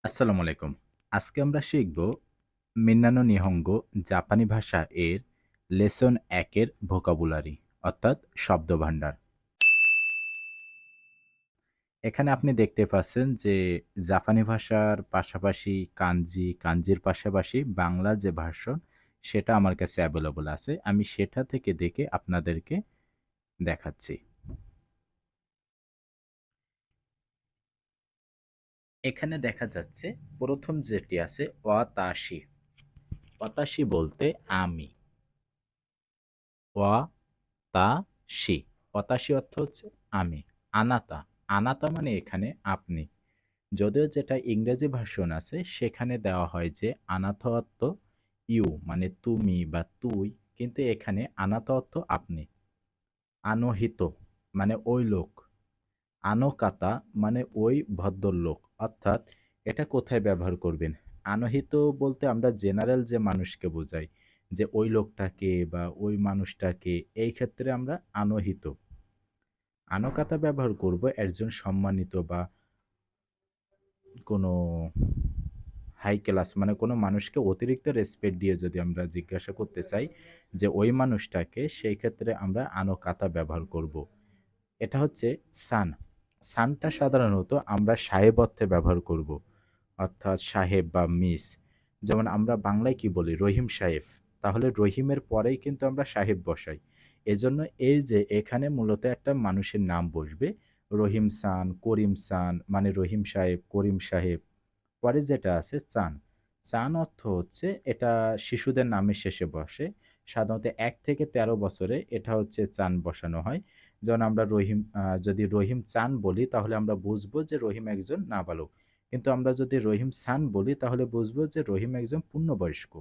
আসসালামু আলাইকুম। আজকে আমরা শিখব মিন্নানো নিহঙ্গো জাপানি ভাষা এর লেসন ১ এর ভোকাবুলারি অর্থাৎ শব্দভান্ডার। এখানে আপনি দেখতে পাচ্ছেন যে জাপানি ভাষার পাশাপাশি কাঞ্জি, কাঞ্জির পাশাপাশি বাংলা যে ভার্সন সেটা আমার কাছে অ্যাভেলেবল আছে। আমি সেটা থেকে দেখে আপনাদেরকে দেখাচ্ছি। এখানে দেখা যাচ্ছে ১ম যেটি আছে ওয়াতাশি। ওয়াতাশি বলতে আমি। ওয়া তা সি হতাশি অর্থ হচ্ছে আমি। আনাতা আনাতা মানে এখানে আপনি। যদিও যেটা ইংরেজি ভার্সন আছে সেখানে দেওয়া হয় যে আনাথা অর্থ ইউ মানে তুমি বা তুই, কিন্তু এখানে আনাথা অর্থ আপনি। আনহিত মানে ওই লোক। আনকাতা মানে ওই ভদ্রলোক। অর্থাৎ এটা কোথায় ব্যবহার করবেন? আনহিত বলতে আমরা জেনারেল যে মানুষকে বোঝাই, যে ওই লোকটাকে বা ওই মানুষটাকে, এই ক্ষেত্রে আমরা আনহিত। আনকাতা ব্যবহার করব একজন সম্মানিত বা কোনো হাই ক্লাস মানে কোনো মানুষকে অতিরিক্ত রেসপেক্ট দিয়ে যদি আমরা জিজ্ঞাসা করতে চাই যে ওই মানুষটাকে, সেই ক্ষেত্রে আমরা আনকাতা ব্যবহার করব। এটা হচ্ছে সান। সানটা সাধারণত আমরা সাহেব অর্থে ব্যবহার করব। অর্থাৎ সাহেব বা মিস। যেমন আমরা বাংলায় কি বলি? রহিম সাহেব। তাহলে রহিমের পরেই কিন্তু আমরা সাহেব বসাই। এজন্য এই যে এখানে মূলত একটা মানুষের নাম বসবে। রহিম সান, করিম সান মানে রহিম সাহেব, করিম সাহেব। পরে যেটা আছে চান। চান অর্থ হচ্ছে এটা শিশুদের নামের শেষে বসে। সাধারণত ১ থেকে ১৩ বছরে এটা হচ্ছে চান বসানো হয়। যেমন আমরা যদি রহিম চান বলি তাহলে আমরা বুঝবো যে রহিম একজন নাবালক। কিন্তু আমরা যদি রহিম সান বলি তাহলে বুঝবো যে রহিম একজন পূর্ণবয়স্ক।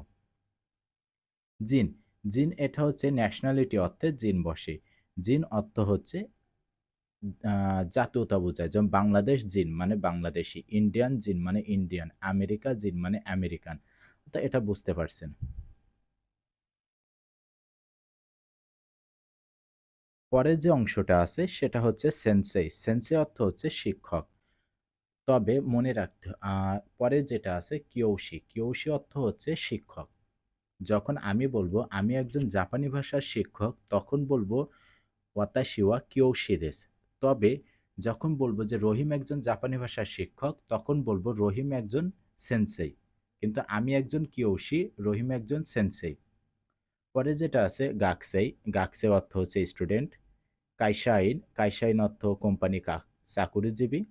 জিন, জিন এটা হচ্ছে ন্যাশনালিটি অর্থে জিন বসে। জিন অর্থ হচ্ছে জাতীয়তা বোঝায়। যেমন বাংলাদেশ জিন মানে বাংলাদেশী, ইন্ডিয়ান জিন মানে ইন্ডিয়ান, আমেরিকা জিন মানে আমেরিকান। তো এটা বুঝতে পারছেন। পরের যে অংশটা আছে সেটা হচ্ছে সেনসেই। সেনসেই অর্থ হচ্ছে শিক্ষক। তবে মনে রাখতে পরের যেটা আছে কিয়োশি। কিয়োশি অর্থ হচ্ছে শিক্ষক। যখন আমি বলবো আমি একজন জাপানি ভাষার শিক্ষক তখন বলবো ওয়াতাশি ওয়া কিয়োশি দেsu। তবে যখন বলবো যে রহিম একজন জাপানি ভাষার শিক্ষক তখন বলবো রহিম একজন সেনসেই। কিন্তু আমি একজন কিয়োশি, রহিম একজন সেনসেই। পরে যেটা আছে গাকসেই। গাকসেই অর্থ হচ্ছে স্টুডেন্ট। কাইশাইন, কাইশাইন অর্থ কোম্পানি চাকুরিজীবী।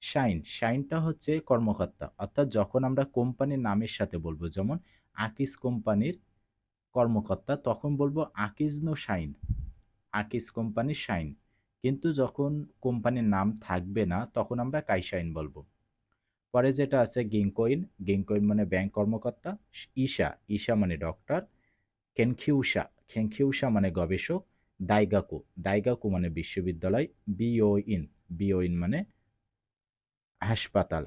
শাইন, শাইনটা হচ্ছে কর্মকর্তা। অর্থাৎ যখন আমরা কোম্পানির নামের সাথে বলবো, যেমন আকিজ কোম্পানির কর্মকর্তা তখন বলবো আকিজ নো শাইন, আকিজ কোম্পানির শাইন। কিন্তু যখন কোম্পানির নাম থাকবে না তখন আমরা কাইশাইন বলবো। পরে যেটা আছে গিঙ্কোইন। গিঙ্কোইন মানে ব্যাংক কর্মকর্তা। ঈশা, ঈশা মানে ডক্টর। কেনকিউসা, কেনকিউসা মানে গবেষক। দাইগাকু, দাইগাকু মানে বিশ্ববিদ্যালয়। বিওইন, বিওইন মানে হাসপাতাল।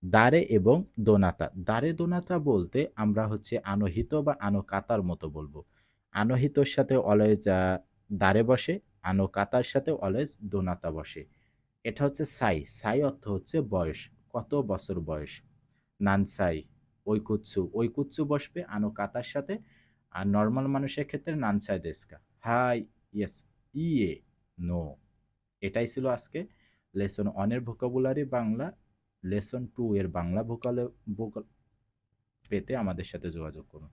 দারে এবং দোনাতা, দারে দোনাতা বলতে আমরা হচ্ছে আনহিত বা আনকাতার মতো বলবো। আনহিতর সাথে অলওয়েজ দারে বসে, আনকাতার সাথে অলওয়েজ দোনাতা বসে। এটা হচ্ছে সাই। সাই অর্থ হচ্ছে বয়স, কত বছর বয়স। নানসাই, ঐকুৎসু, ঐকুৎসু বসবে আনকাতার সাথে। আর নর্মাল মানুষের ক্ষেত্রে নানসাই দেস্কা, হাই, ইয়েস, ইয়ে, নো। এটাই ছিল আজকে লেসন 1 এর ভোকাবুলারি বাংলা। লেসন 2 এর বাংলা ভোকাল পেতে আমাদের সাথে যোগাযোগ করুন।